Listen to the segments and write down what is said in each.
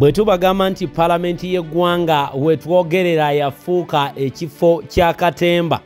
bwe tubagamba nti palamenti y'eggwanga wetwogerera yafuuka ekifo kya katemba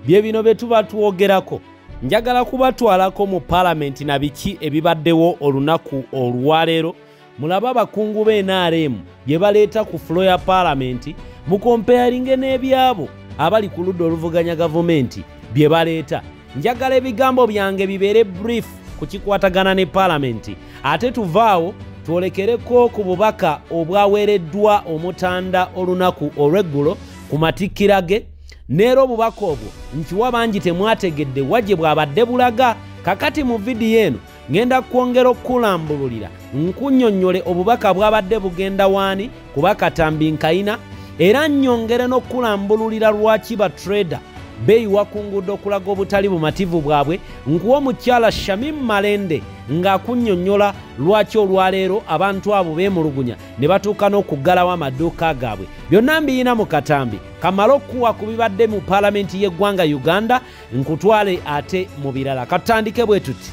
bye bino bye tuba twogerako njagala kubatwalako mu palamenti na biki ebibaddewo olunaku olwaleero mulaba abakungu b'NRM bye baleeta ku flo ya palamenti mukompeyaringe n'ebyabo abali ku ludda oluvuganya gavumenti bye baleeta njagala ebigambo byange bibeere brief ku kikwatagana ne palamenti ate tuvaawo twolekereko ku bubaka obwaweereddwa omutanda olunaku olw'eggulo ku matikkira ge neero obubaka obwo nkiwa bangi temwategedde wajje bw'abadde bulaga kakati mu vidiyo eno ngenda kwongera okukulambululira nkunnyonnyole obubaka bw'abadde bugenda waani kuba katambi nkayina era nnyongere n'okukulambululira lwaki ba trader beeyiwa ku nguudo okulaga obutali bumativu bwabwe nkuwa omukyala Shamim Malende ng'akunnyonnyola lwaki olwaleero abantu abo beemulugunya ne batuuka n'okuggalawo amaduuka gaabwe byonna mbiyina mu katambi kamala okuwa ku bibadde mu palamenti y'eggwanga Uganda nkutwale ate mu birala katutandike bwe tuti.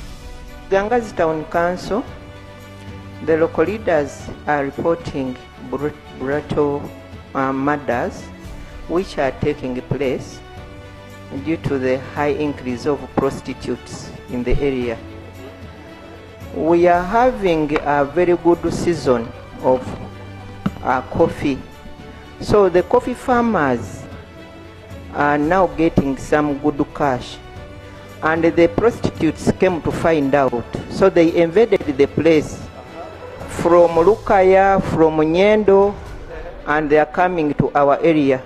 Gangazi Town Council, the local leaders are reporting brutal murders which are taking place due to the high increase of prostitutes in the area. We are having a very good season of coffee. So the coffee farmers are now getting some good cash. And the prostitutes came to find out. So they invaded the place from Lukaya, from Nyendo, and they are coming to our area.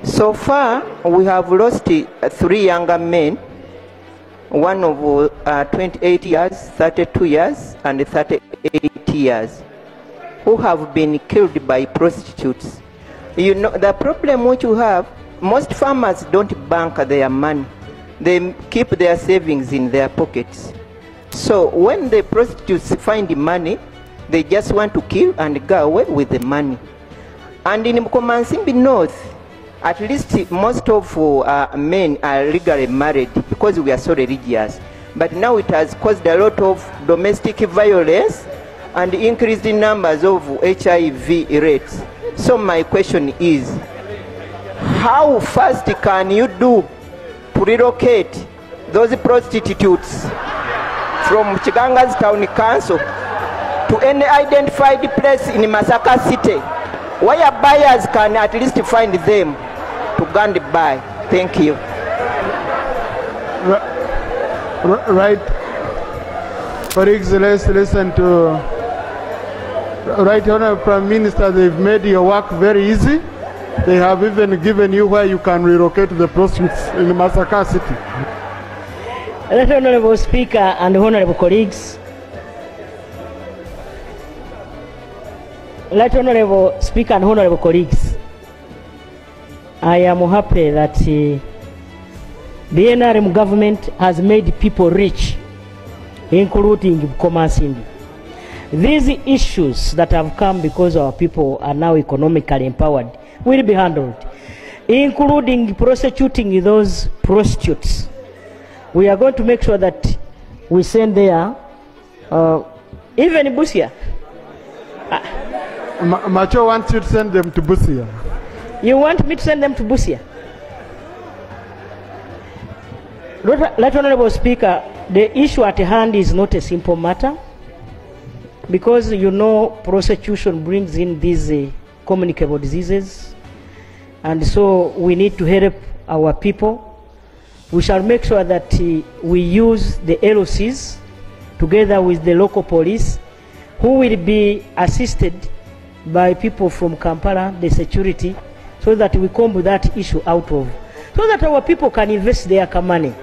So far, we have lost 3 younger men, one of 28 years, 32 years, and 38 years, who have been killed by prostitutes. You know, the problem which you have, most farmers don't bank their money. They keep their savings in their pockets. So when the prostitutes find money, they just want to kill and go away with the money. And in Mkomansimbi North, at least most of men are legally married because we are so religious. But now it has caused a lot of domestic violence and increased numbers of HIV rates. So my question is, how fast can you do to relocate those prostitutes from Chiganga's Town Council to any identified place in Masaka City where buyers can at least find them to go and buy? Thank you. Right. Colleagues, let's listen to Right Honorable Prime Minister. They've made your work very easy. They have even given you where you can relocate the prostitutes in Masaka City. Right Honorable Speaker and Honorable colleagues. Right Honorable Speaker and Honorable colleagues. I am happy that the NRM government has made people rich, including Komansimbi. These issues that have come because our people are now economically empowered will be handled, including prosecuting those prostitutes. We are going to make sure that we send there, even Busia. Macho wants you to send them to Busia. You want me to send them to Busia? Right Honorable Speaker, the issue at hand is not a simple matter, because you know prostitution brings in these communicable diseases, and so we need to help our people. We shall make sure that we use the LOCs together with the local police, who will be assisted by people from Kampala, the security, so that we comb that issue out of, so that our people can invest their money.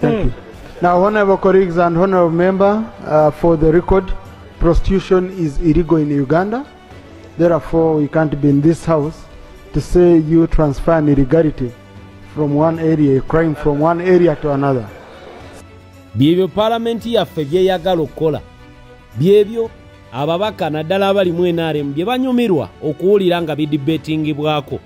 Thank you. Now, honorable colleagues and honorable member, for the record, prostitution is illegal in Uganda. Therefore, we can't be in this house to say you transfer an illegality from one area, a crime from one area to another. Byebyo palamenti yaffe byeyagala okukola. Byebyo ababaka naddala abali mu NRM bye banyumirwa okuwulira nga bidibetingibwako.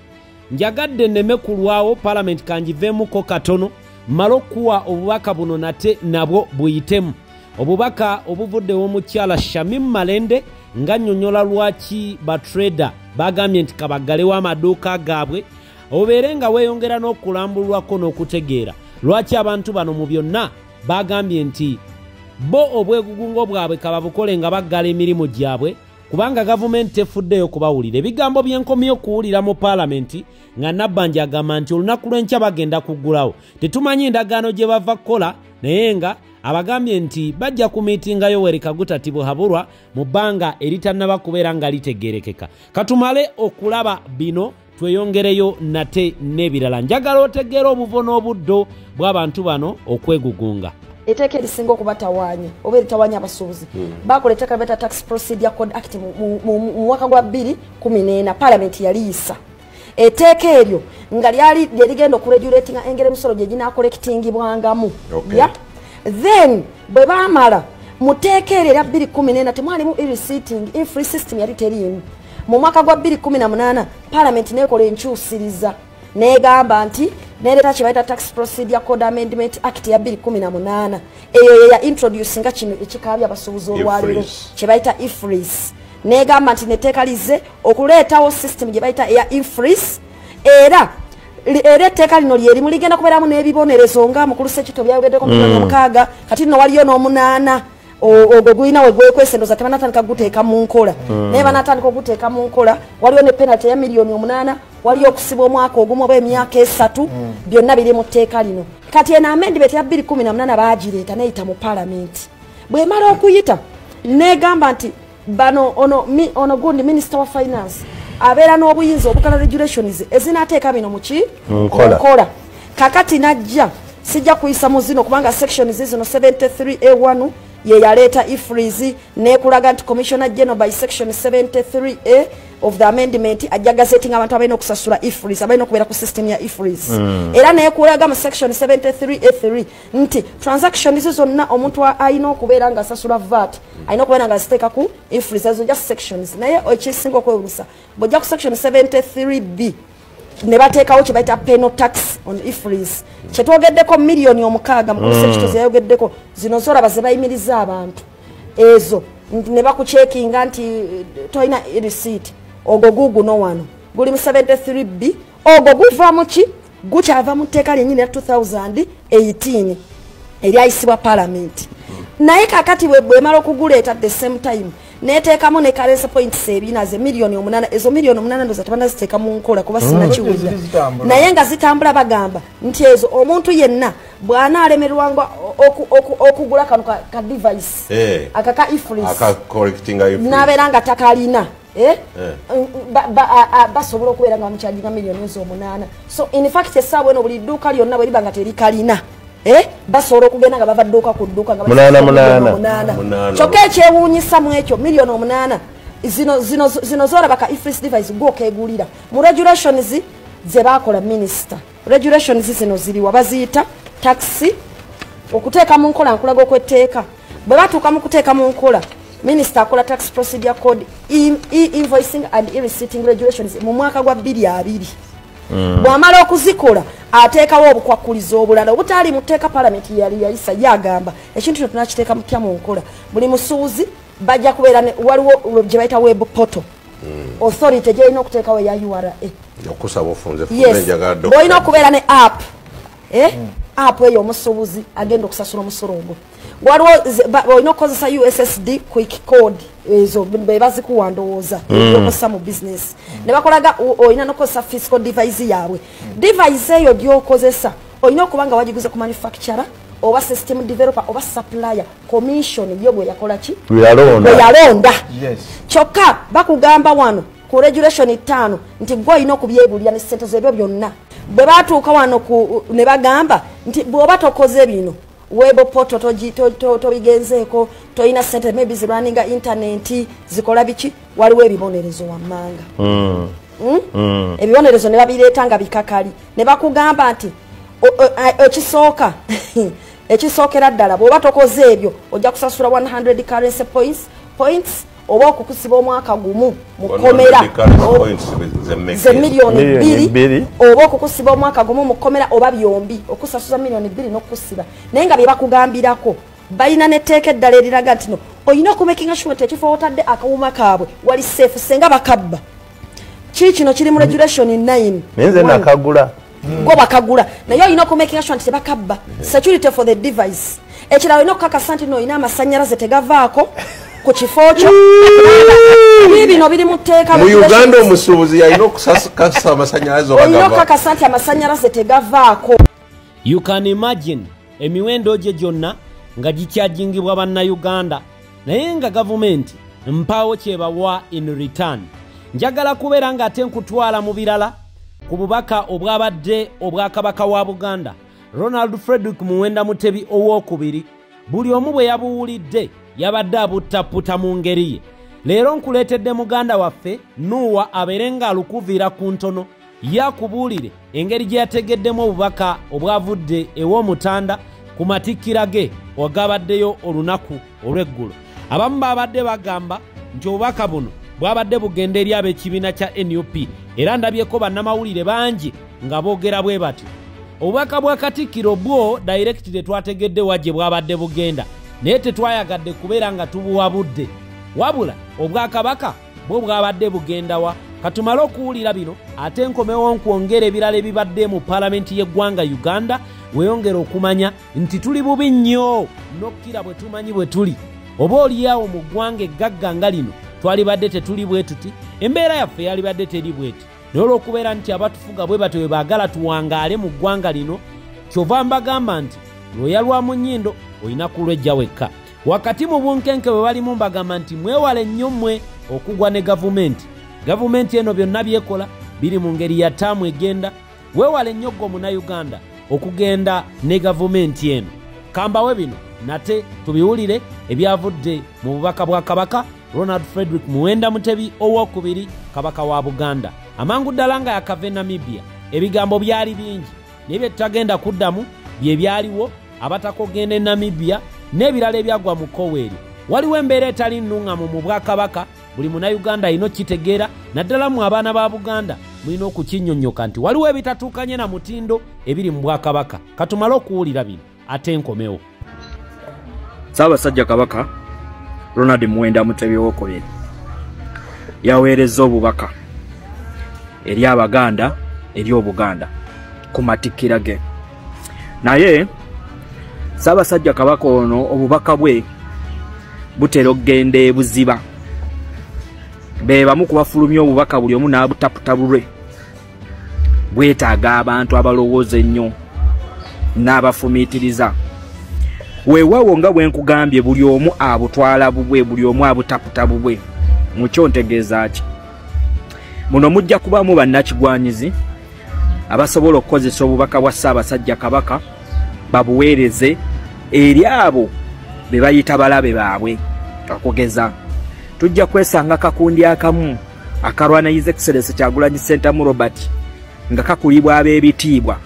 Njagadde nneme kulwawo palamenti kangiveemuko katono mmale okuwa obubaka buno nate nabwo buyitemu. Obubaka obuvudde w'omukyala Shamim Malende nga nnyonnyola lwaki batrader bagambye nti kabaggalewo amaduuka gaabwe obeere nga weeyongera n'okulambulwako n'okutegeera lwaki abantu bano mu byonna bagambye nti bo obwegugungo bwabwe kababukole nga baggala emirimu gyabwe kubanga gavumenti tefuddeyo kubawulira. Ebigambo byenkomye okuwulira mu paalamenti nga Nabbanja agamba nti olunaku lw'enkya bagenda kuggulawo. Tetumanyi endagaano gye bava kukola naye nga abagambye nti bajja ku miitinga Yoweri Kaguta Tibuhaburwa mu bbanga eritannaba kubeera nga litegeerekeka. Katumale okulaba bino tweyongereyo nate n'ebirala. Njagala otegeera obuvo n'obuddo bw'abantu bano okwegugunga. Etteeka erisinga okubatawaanya oba eritawaanya abasuubuzi bakola etteeka beta Tax Procedure Code Act mu mwaka gwa 2014 Parliament yaliyisa etteeka eryo nga lyali ligenda okuregulatinga engeri emisolo gye ginaakolekitingibwangamu. Then bwe baamala mu tteeka eryo erya 2014 temwalimu e-receipting e-free system yali teriimu. Mu mwaka gwa 2018 Parliament neekola enkyusiriza negamba nti nereta kibaita Tax Procedure Code Amendment Act ya 2018 eyo ya introduce nga kino ekikabya abasuubuzi olwaliro kibaita e-freeze negamba nti netekalize okuleetawo system gye baita ya e-freeze era etteeka lino lyeri muligenda kubeeramu n'ebibonerezo nga mukulu Sekito byayogeddeko mu mukaaga kati nno waliyo n'omunaana ogwo gulina we gwekwesendoza tebanatandika guteeka mu nkola naye banatandika oguteeka mu nkola waliyo ne penalty ya miliyoni 8 waliyo okusiba omwaka ogumu oba emyaka 3 byonna biri mu tteeka lino. Kati eno amendment ya 2018 baagireeta neyita mu Parliament bwemala okuyita negamba nti bano ono gundi Minister wa Finance abeera n'obuyinza obukala regulations ezinateeka bino mu nkola. Kakati najja sijja kuyisa mu zino kubanga sections zino 73A1 ye yaleta e-freeze nekulaga nti Commissioner General by section 73A of the amendment ajja gazetting abantu abalina okusasula e-freeze abalina okubeera ku system ya e-freeze era nekulaga mu section 73A3 nti transactions zonna omuntu alina okubeera nga asasula VAT alina okubeera nga aziteeka ku e-freeze ezo just sections naye ekisinga okwewuunyisa bw'ojja ku section 73B ne bateekawo kye bayita penal tax on e-freeze kyetwogeddeko miliyoni 6 mu Sekito zeyayogeddeko zino zoraba ze bayimiriza abantu ezo ne bakucekinga nti toyina receipt ogwo guguno wano guli mu 73B ogwo guva mu ki gukyava mu tteeka lyennyini ya 2018 eryayisibwa Parliament naye kakati bwemala okuguleeta at the same time neteekamu ne currency points ebina ze miliyoni 8 ezo miliyoni 8 ndo zatabana ziteeka mu nkola kuba sinakiwulira naye nga zitambula bagamba nti ezo omuntu yenna bwana alemerwanga okugula kanu ka device akaka e-freeze aka correcting e-freeze naberanga takalina basobola okubeera nga bamukyajinga miliyoni 8 so in fact essaawa eno buli dduuka lyonna bwe libanga terikalina basobola okugenda nga bavadduuka ku dduuka nga munana kyokka ekyewuunyisa mu ekyo miliyoni 8 zino zoraba ka e-freeze device gwokegulira mu regulations ze bakola minister regulations zino ziriwa baziyita taxi okuteeka mu nkola nkulaga okwetteeka bwe batuuka mu kuteeka mu nkola minister akola Tax Procedure Code e-invoicing and e-receipting regulations mu mwaka gwa 2020 bwamala okuzikola ateekawo obukwakulizo obulala obutaali mu tteeka Parliament yali yayisa yagamba ekintu kino tunakiteeka mutya mu nkola buli musuuzi bajja kubeera waliwo gye bayita web portal authority gyerina okuteekawo eya URA okusaba ofunze olina okubeera ne app app eyo omusuubuzi agenda okusasula omusolo ogwo waliwo olina okukozesa USSD quick code ezo bebazikuwa ndowooza okosa mu business ne bakolaga olina n'okozesa fiscal device yaabwe device eyo gyokozesa olina okuba nga wagiguze ku manufacturer oba system developer oba supplier commission yo bwe yakola ki bwe yalonda kyokka bakugamba wano ku regulation 5 nti gwe olina okubyegulira ne sente zebyo byonna bwe batuuka wano ne bagamba nti bw'oba tokoze bino web portal tobigenzeeko toyina sente maybe zirwaninga internet zikola biki waliwo ebibonerezo wammanga ebibonerezo ne babireeta nga bikakali ne bakugamba nti ekisookera ddala bw'oba tokoze ebyo ojja kusasula 100 currency points oba okukusiba omwaka gumu mukomera ze miliyoni 2 oba okukusiba omwaka gumu mukomera oba byombi okusasuza miliyoni 2 n'okusiba naye nga bye bakugambirako balina netteeka eddala eriraga nti no olina okumakinga sure tekifo wotadde akawuma kaabwe wali safe senga bakabba kino kiri mu regulation 9 nenze nakagula go bakagula naye olina okumakinga sure nti tebakabba security for the device ekirala olina okukakasa nti no olina amasanyalaze tegavaako ku kifo kyo bino biri mu tteeka mu Uganda omusuubuzi yalina okusakasa amasanyalaze olina okukakasa nti amasanyalaze tegavaako. You can imagine emiwendo gye gyonna nga gikyajingibwa bannayuganda naye nga gavumenti mpaawo kyebawa in return. Njagala kubeera nga ate nkutwala mu birala ku bubaka obwabadde obwakabaka wa Buganda Ronald Frederick Muwenda Mutebi owookubiri buli omu bwe yabuwulidde yabadde abuttaputa mu ngeri ye. Leero nkuleetedde muganda waffe Nuwa abeere nga alukuviira ku ntono yakubuulire engeri gye yategeddemu obubaka obwavudde ew'omutanda ku matikkira ge ogabaddeyo olunaku olw'eggulo. Abamu babadde bagamba nti obubaka buno bwabadde bugenda eri ab'ekibiina kya NUP era ndabyeko bannamawulire bangi nga boogera bwe batyo. Obubaka bwa Katikiro bwo directly twategedde wajje bwabadde bugenda naye tetwayagadde kubeera nga tubuwabudde wabula obwakabaka bwo bwabadde bugenda wa. Katumale okuwulira bino ate nkomewo nkwongera ebirala ebibadde mu palamenti y'eggwanga Uganda weyongera okumanya nti tuli bubi nnyo nokkira bwe tumanyi bwe tuli. Oba oliawo mu ggwanga eggagga nga lino twalibadde tetuli bwe tuti embeera yaffe yalibadde teri bweti naye olw'okubeera nti abatufuga bwe batyo bwe baagala tuwangaale mu ggwanga lino kyova mbagamba nti lwoya lwa mu nnyindo olina kulwejja wekka. Wakati mu bunkenke bwe balimu mbagamba nti mwewale nnyo mmwe okugwa ne gavumenti eno byonna byekola biri mu ngeri ya ttaamu egenda. Weewale nnyo gwe Munnayuganda okugenda ne gavumenti eno. Kambawe bino nate tubiwulire ebyavudde mu bubaka bwa kabaka Ronald Frederick Muwenda Mutebi owookubiri kabaka wa Buganda. Amangu ddala nga yakava Namibia ebigambo byali bingi naye bye tutagenda kuddamu bye byaliwo abatakogenda Namibia n'ebirala ebyagwa mu Koweri. Waliwo embeera etali nnuŋŋamu mu bwakabaka buli Munnayuganda alina okitegeera naddala mu abaana ba Buganda mulina okukinnyonnyoka nti waliwo ebitatuukanye na mutindo ebiri mu bwakabaka. Katumale okuwulira bino ate nkomewo. Ssaabasajja Kabaka Ronald Muwenda Mutebi owookubiri yaweerezza obubaka eri Abaganda eri Obuganda ku matikkira ge. Naye Ssaabasajja Kabaka ono obubaka bwe butera okugenda ebuziba. Be bamu kubafulumya obubaka buli omu n'abutaputa bulwe. Bwetaaga abantu abalowooza ennyo n'abafumiitiriza. Weewaawo nga bwe nkugambye buli omu abutwala bubwe buli omu abutaputa bubwe. Mukyo ntegeeza ki? Muno mujja kubaamu bannakigwanyizi abasobola okukozesa obubaka bwa Ssaabasajja Kabaka babuweereze eri abo be bayita balabe baabwe. Okugeza tujja kwesanga kakundi akamu akarwana His Excellency Kyagulanyi Ssentamu Robert nga kakulibwa ab'ebitiibwa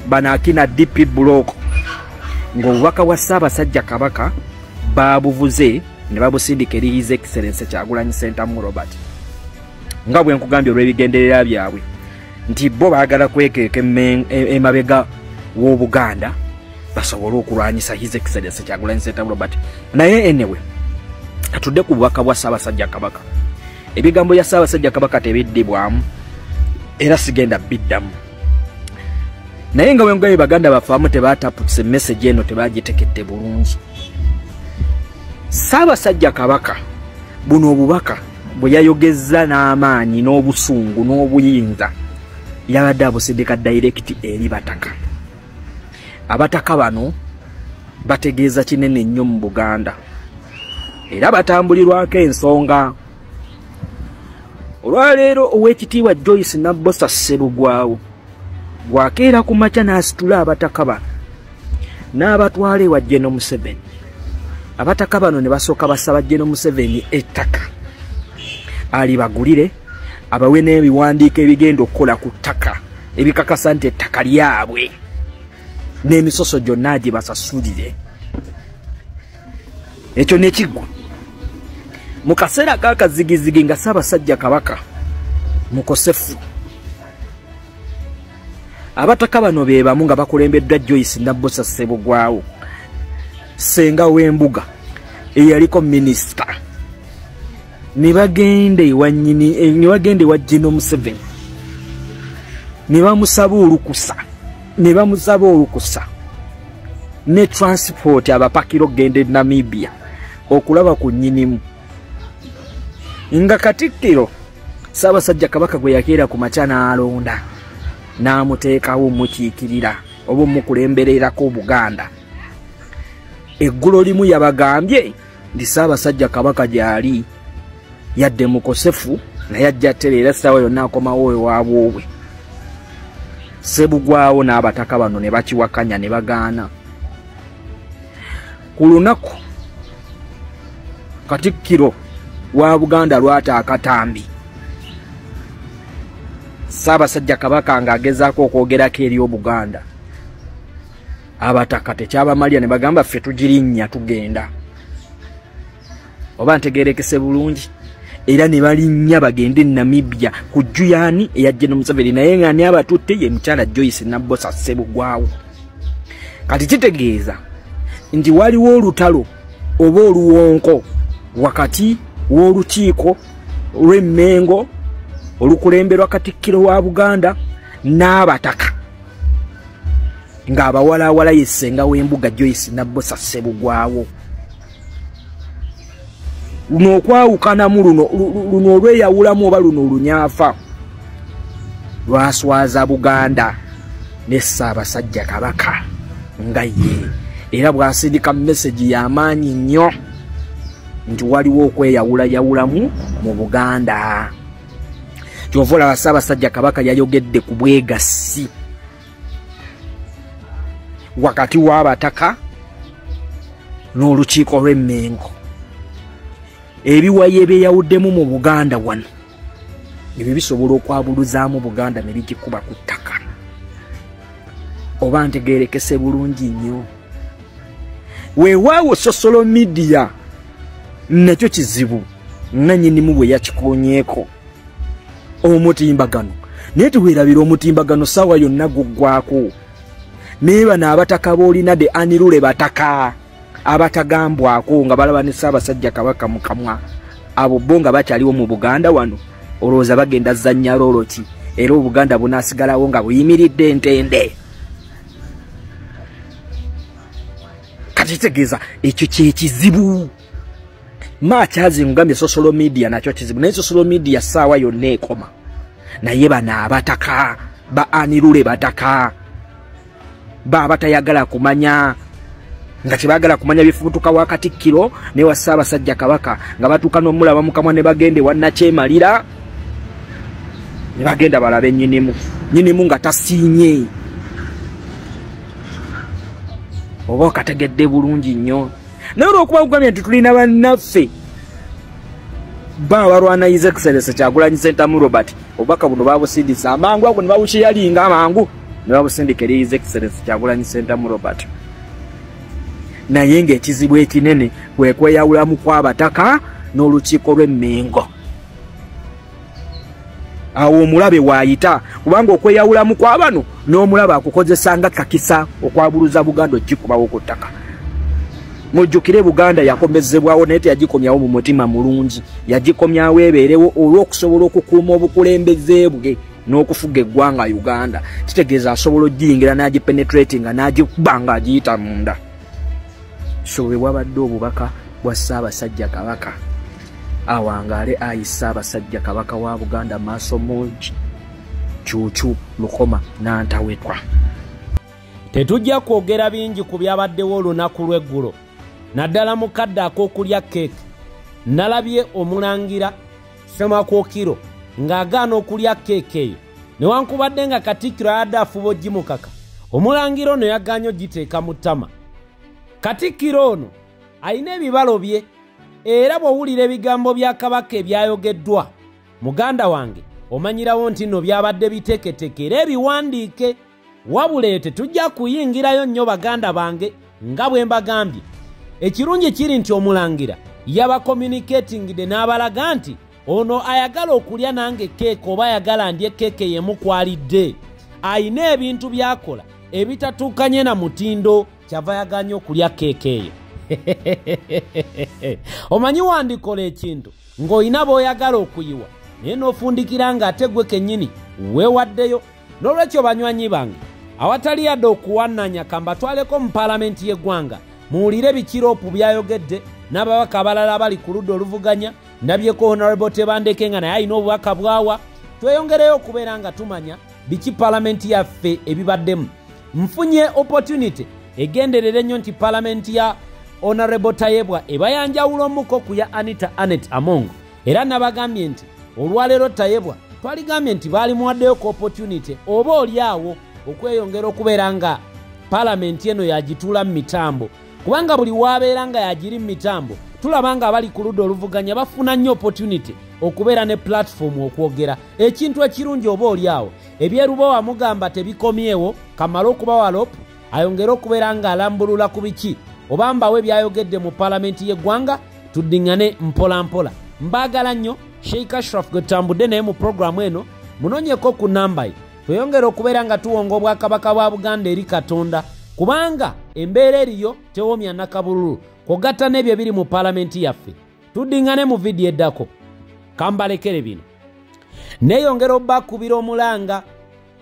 banakina DP Block ng'obubaka bwa Ssaabasajja Kabaka babuvuze ne babusindika eri His Excellency Kyagulanyi Ssentamu Robert. Nga bwe nkugambye olw'ebigenderera byabwe nti bo baagala kwekeeka emabega w'Obuganda basobole okulwanyisa His Excellency Kyagulanyi Ssentamu Robert. Naye anyway atudde ku bubaka bwa Ssaabasajja Kabaka. Ebigambo bya Ssaabasajja Kabaka tebiddibwamu era sigenda biddamu. Naye nga bwe Baganda bafaamu tebaataputse message eno tebagitekedde bulungi. Ssaabasajja Kabaka buno obubaka bwe yayogezza n'amaanyi n'obusungu n'obuyinza yabadde abusindika direct eri bataka. Abataka bano bategeeza kinene nnyo mu Buganda era batambulirwako ensonga. Olwaleero Oweekitiibwa Joyce Nabbosa Sserugwawo bwakeera ku makya n'asitula abataka bano n'abatwala ewa General Museveni. Abataka bano ne basooka basaba General Museveni ettaka alibagulire abawe n'ebiwandiiko ebigenda okukola ku ttaka ebikakasa nti ettaka lyabwe n'emisoso gyonna agibasasulire. Ekyo ne kiggwa mu kaseera k'akazigizigi nga Ssaabasajja Kabaka mukosefu. Abataka bano be bamu nga bakulembeddwa Joyce Nabbosa Sserugwawo senga w'embuga eyaliko minisita ne bagenda ewa Jino Museveni ne bamusaba olukusa ne transport abapakiro gende Namibia okulaba ku nnyinimu nga Katikiro Ssaabasajja Kabaka gwe yakeera ku makya alonda n'amuteekawo mukiikirira oba mukulembererako Buganda. Eggulo limu yabagambye ndi Ssaabasajja Kabaka gyali yadde mukosefu naye ajja tereera ssaawa yonna akomawo ewaabwe. Sebugwawo n'abataka bano ne bakiwakanya ne bagaana. Ku lunaku Katikiro wa Buganda lwata akatambi. Ssaabasajja Kabaka ng'agezaako okwogerako eri Obuganda. Abataka tekyabamalya ne bagamba ffe tugirinnya tugenda. Oba ntegeerekese bulungi. Era ne balinnya bagende Namibia ku Juyani eya Jino Museveni naye nga ne abatutte ye mukyala Joyce Nabbosa Sebugwawo. Kati kitegeeza nti waliwo olutalo oba oluwonko wakati w'olukiiko lw'Emmengo olukulemberwa Katikiro wa Buganda n'abataka ng'abawalaawala yessenga w'embuga Joyce Nabbosa Sebugwawo. Luno okwawukanamu luno olweyawulamu oba luno olunyaafa lwaswaza Buganda ne Ssaabasajja Kabaka nga ye era bw'asindika message y'amaanyi nnyo nti waliwo okweyawulayawulamu mu Buganda. Kyova olaba Ssaabasajja Kabaka yayogedde ku bwegassi wakati w'abataka n'olukiiko lw'Emmengo. Ebiwaye ebyeyawuddemu mu Buganda wano ebyo bisobola okwabuluzaamu Buganda ne bigikuba ku ttaka. Oba ntegeerekese bulungi nnyo. Weewaawo social media nakyo kizibu nannyinimu bwe yakikoonyeeko omutimbagano naye teweerabira omutimbagano ssaawa yonna guggwako naye bano abataka boolina de anirule bataka abatagambwako nga balaba ne Ssaabasajja Kabaka mu kamwa abo bo nga bakyaliwo mu Buganda wano olowooza bagenda zannya loolo ki era Obuganda bunaasigalawo nga buyimiridde entende. Kati tegeeza ekyo kyekizibu. Makyazi ngambye social media nakyo kizibu naye social media ssaawa yonna ekoma naye bano abataka ba anirule bataka batayagala kumanya nga kibagala kumanya bifutuka wa Katikiro ne wa Ssaabasajja Kabaka nga batuuka n'omulaba mu kamwa ne bagende wannakyemalira ne bagenda balabe nnyinimu nga tasiinye. Oba okategedde bulungi nnyo naye olw'okuba kugambye nti tulina bannaffe balwana His Excellency Kyagulanyi Ssentamu Robert obubaka buno babusindisa amangu ago ne babukiyalinga amangu ne babusindika eri His Excellency Kyagulanyi Ssentamu Robert. Naye ng'ekizibu ekinene kwe kweyawulamu kw'abataka n'olukiiko lw'Emmengo. Awo omulabe waayita kubanga okweyawulamu kw'abano n'omulabe akukozesa nga kakisa okwabuluza Buganda ogikubawo ku ttaka. Mujjukire Buganda yakomezebwawo naye teyagikomyawo mu mutima mulungi yagikomyawo ebeerewo olw'okusobola okukuuma obukulembeze bwe n'okufuga eggwanga Uganda. Kitegeeza asobola ogiyingira n'agipenetratinga n'agikuba nga agiyita munda. So we wabadde obubaka bwa Ssaabasajja Kabaka awangaale Ayisiza Ssaabasajja Kabaka wa Buganda maaso mungi Cuucu Lukoma n'Antawetwa. Tetujja kwogera bingi ku byabaddewo olunaku lw'eggulo naddala mu kadde ak'okulya keeke nalabye omulangira Ssemakokiro ng'agaana okulya keeke eyo newankubadde nga Katikiro ayadde afuba ogimukaka omulangira ono yagaanye ogiteeka mu ttama. Katikiro ono alina ebibalo bye era bw'owulira ebigambo bya Kabaka ebyayogeddwa muganda wange omanyirawo nti nno byabadde biteeketeke era ebiwandiike wabula tetujja kuyingirayo nnyo baganda bange nga bwe mbagambye. Ekirungi kiri nti omulangira yaba communicatingide n'abalaga nti ono ayagala okulya nange keeke oba ayagala ndye keeke yemukwalidde ayina ebintu byakola ebitatuukanye na mutindo kyava yaganye okulya keeke eyo. omanyi wandikola ekintu ng'olina b'oyagala okuyiwa naye n'ofundikira ng'ate gwe kennyini weewaddeyo. N'olwekyo banywanyi bange awatali yadde okuwannanya kambatwaleko mu paalamenti y'eggwanga muwulire bikiroopu byayogedde n'ababaka abalala abali ku ludda oluvuganya. Ndabyeko Honorable Tebandeke nga naye alina obubaka bwawa. Tweyongereyo okubeera nga tumanya biki paalamenti yaffe ebibaddemu. Nfunye opportunity egenderere nnyo nti paalamenti ya Honorable Tayebwa eba yanjawulo omuko ku ya Anita Anet Amongo, era nabagambye nti olwaleero Tayebwa twaligambye nti baali muwaddeyo ku opportunity oba oliawo okweyongera okubeera nga paalamenti eno yagituula mu mitambo, kubanga buli waabeera nga yagiri mu mitambo tulaba nga abali ku ludda oluvuganya bafuna nnyo opportunity okubeera ne platform okwogera ekintu ekirungi oba oliawo. Ebyerubowa mugamba tebikomyewo, kamala okubawa lopu ayongere okubeera nga alambulula ku biki oba mbawe byayogedde mu paalamenti y'eggwanga tuddiŋŋane mpola mpola. Mbaagala nnyo Sheikh Ashraf gwe tutambudde naye mu programu eno munoonyeko ku namba ye tweyongere okubeera nga tuwonga obwakabaka bwa Buganda eri Katonda, kubanga embeera eriyo tewoomya nakabululu kogatta n'ebyo biri mu paalamenti yaffe. Tuddiŋŋane mu vidiyo eddako kambalekere bino. Neeyongera obbakubira omulanga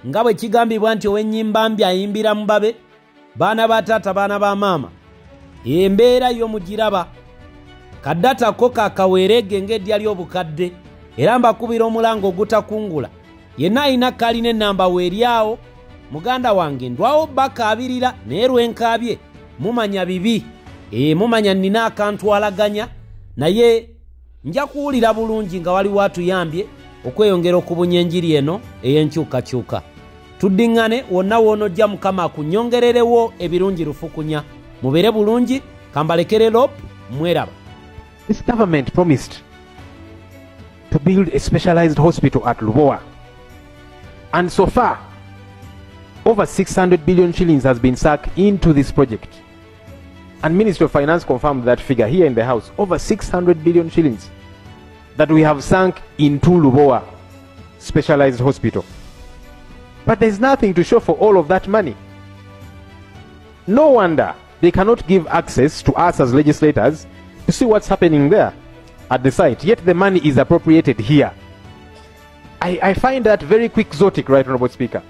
nga bwe kigambibwa nti ow'ennyimba mbi ayimbira mubabe, baana ba taata baana ba maama embeera yo mugiraba. Kaddatako kakaweerege ng'eddya ly'obukadde era mbakubira omulanga ogutakungula. Yenna alina kalina ennamba weeryawo. Muganda wange ndwawo bakaabirira naye lwenkaabye mumanya bibi. Mumanya nina akantwalaganya naye nja kuwulira bulungi nga waliwo atuyambye okweyongera okubunya enjiri eno ey'enkyukakyuka. Tuddiŋŋane wonna woonojja Mukama akunnyongererewo ebirungi lufukunya. Mubeere bulungi, kambalekere lopu mweraba. This government promised to build a specialized hospital at Lubowa. And so far, over 600 billion shillings has been sunk into this project. And Ministry of Finance confirmed that figure here in the House. Over 600 billion shillings that we have sunk into Lubowa specialized hospital. But there's nothing to show for all of that money. No wonder they cannot give access to us as legislators to see what's happening there at the site, yet the money is appropriated here. I find that very quixotic, Right Honorable Speaker.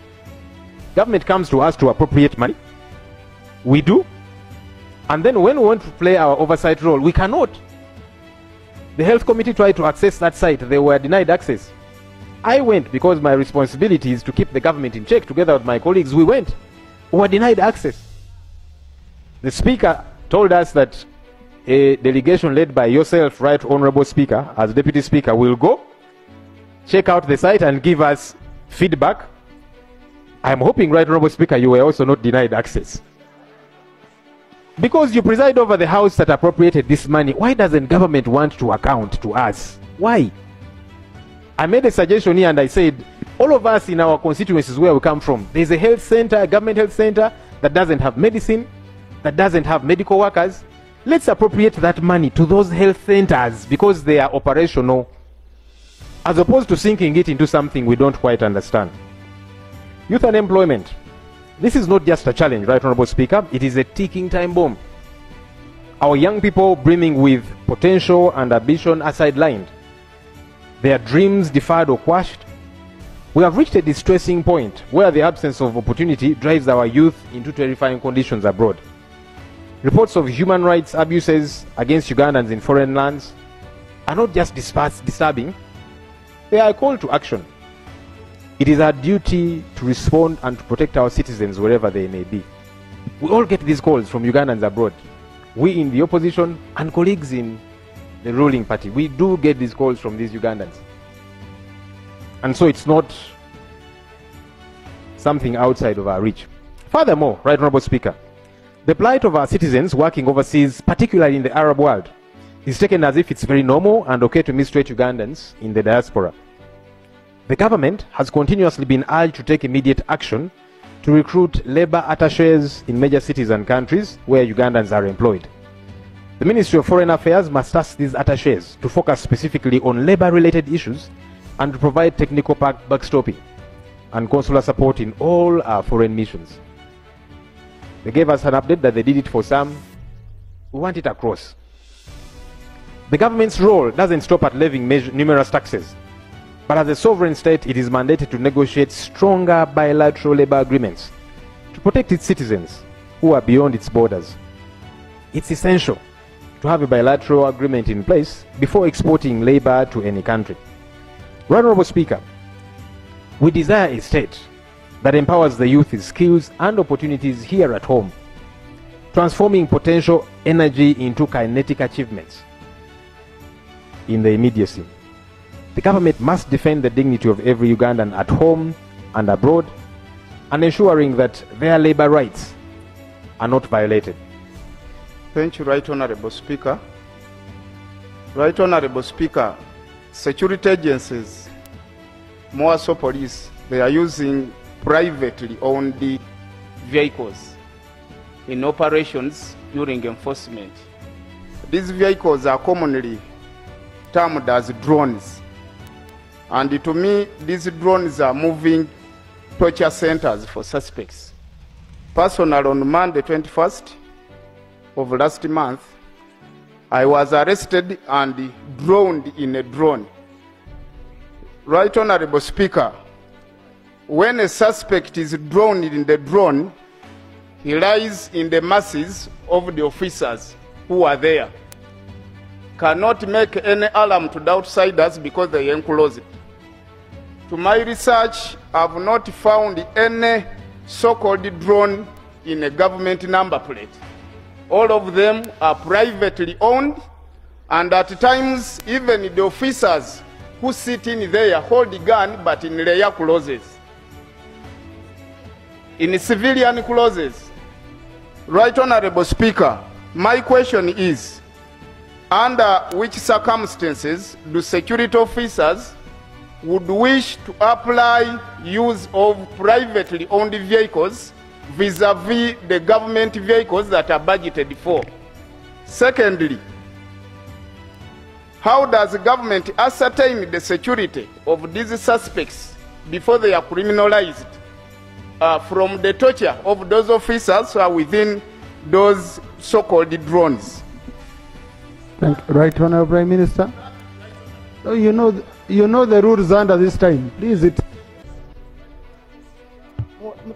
Government comes to us to appropriate money. We do. And then when we want to play our oversight role, we cannot. The health committee tried to access that site. They were denied access. I went because my responsibility is to keep the government in check. Together with my colleagues, we went. We were denied access. The Speaker told us that a delegation led by yourself, Right Honorable Speaker, as Deputy Speaker, will go, check out the site and give us feedback. I'm hoping, Right Honorable Speaker, you were also not denied access. Because you preside over the house that appropriated this money, why doesn't government want to account to us? Why? I made a suggestion here and I said, all of us in our constituencies where we come from, there's a health center, a government health center that doesn't have medicine, that doesn't have medical workers. Let's appropriate that money to those health centers because they are operational, as opposed to sinking it into something we don't quite understand. Youth unemployment. This is not just a challenge, Right Honorable Speaker, it is a ticking time bomb. Our young people brimming with potential and ambition are sidelined. Their dreams deferred or quashed. We have reached a distressing point where the absence of opportunity drives our youth into terrifying conditions abroad. Reports of human rights abuses against Ugandans in foreign lands are not just disturbing, they are a call to action. It is our duty to respond and to protect our citizens wherever they may be. We all get these calls from Ugandans abroad. We in the opposition and colleagues in the ruling party, we do get these calls from these Ugandans. And so it's not something outside of our reach. Furthermore, Right Honorable Speaker, the plight of our citizens working overseas, particularly in the Arab world, is taken as if it's very normal and okay to mistreat Ugandans in the diaspora. The government has continuously been urged to take immediate action to recruit labor attachés in major cities and countries where Ugandans are employed. The Ministry of Foreign Affairs must ask these attachés to focus specifically on labor-related issues and to provide technical backstopping and consular support in all our foreign missions. They gave us an update that they did it for some. We want it across. The government's role doesn't stop at levying numerous taxes, but as a sovereign state, it is mandated to negotiate stronger bilateral labor agreements to protect its citizens who are beyond its borders. It's essential to have a bilateral agreement in place before exporting labor to any country. Right Honourable Speaker, we desire a state that empowers the youth with skills and opportunities here at home, transforming potential energy into kinetic achievements in the immediacy. The government must defend the dignity of every Ugandan at home and abroad, and ensuring that their labor rights are not violated. Thank you, Right Honourable Speaker. Right Honourable Speaker, security agencies, more so police, they are using privately owned vehicles in operations during enforcement. These vehicles are commonly termed as drones. And to me, these drones are moving torture centers for suspects. Personally, on Monday 21st of last month, I was arrested and drowned in a drone. Right Honourable Speaker, when a suspect is drowned in the drone, he lies in the masses of the officers who are there. Cannot make any alarm to the outsiders because they enclose it. To my research, I have not found any so-called drone in a government number plate. All of them are privately owned, and at times even the officers who sit in there hold the gun but in their clothes. In civilian clothes. Right Honourable Speaker, my question is, under which circumstances do security officers would wish to apply use of privately owned vehicles vis-a-vis the government vehicles that are budgeted for? Secondly, how does the government ascertain the security of these suspects before they are criminalized from the torture of those officers who are within those so-called drones? Right Honourable Prime Minister. Oh, you know the rules under this time. Please it.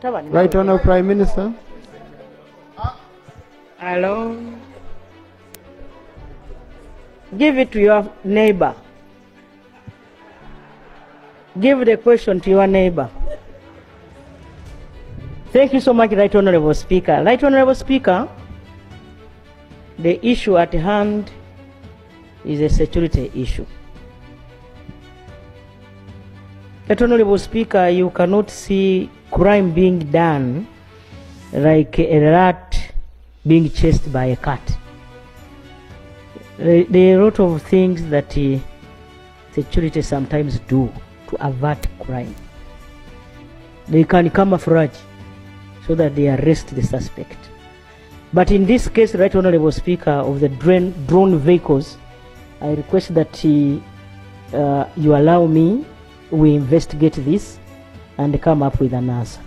Right Honourable Prime Minister. Hello. Give it to your neighbor. Give the question to your neighbor. Thank you so much, Right Honourable Speaker. Right Honourable Speaker, the issue at hand is a security issue. Right Honourable Speaker, you cannot see crime being done like a rat being chased by a cat. There are a lot of things that security sometimes do to avert crime. They can camouflage so that they arrest the suspect. But in this case, Right Honourable Speaker, of the drone vehicles, I request that you allow me, we investigate this and come up with an answer.